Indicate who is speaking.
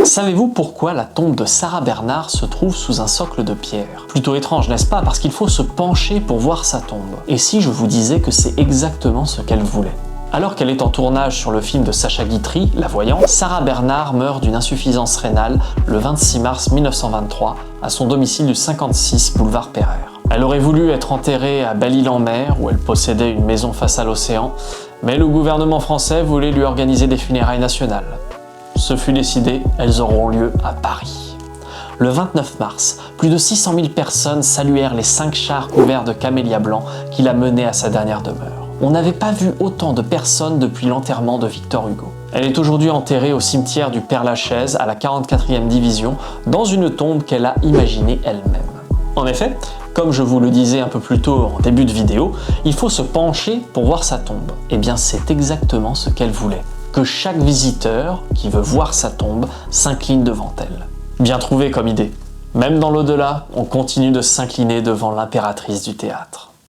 Speaker 1: Savez-vous pourquoi la tombe de Sarah Bernhardt se trouve sous un socle de pierre? Plutôt étrange, n'est-ce pas? Parce qu'il faut se pencher pour voir sa tombe. Et si je vous disais que c'est exactement ce qu'elle voulait? Alors qu'elle est en tournage sur le film de Sacha Guitry, La Voyante, Sarah Bernhardt meurt d'une insuffisance rénale le 26 mars 1923 à son domicile du 56 boulevard Pereire. Elle aurait voulu être enterrée à Belle-Île-en-Mer, où elle possédait une maison face à l'océan, mais le gouvernement français voulait lui organiser des funérailles nationales. Ce fut décidé, elles auront lieu à Paris. Le 29 mars, plus de 600 000 personnes saluèrent les 5 chars couverts de camélias blancs qui la menaient à sa dernière demeure. On n'avait pas vu autant de personnes depuis l'enterrement de Victor Hugo. Elle est aujourd'hui enterrée au cimetière du Père-Lachaise à la 44e division, dans une tombe qu'elle a imaginée elle-même. En effet, comme je vous le disais un peu plus tôt en début de vidéo, il faut se pencher pour voir sa tombe. Eh bien, c'est exactement ce qu'elle voulait. Que chaque visiteur qui veut voir sa tombe s'incline devant elle. Bien trouvé comme idée. Même dans l'au-delà, on continue de s'incliner devant l'impératrice du théâtre.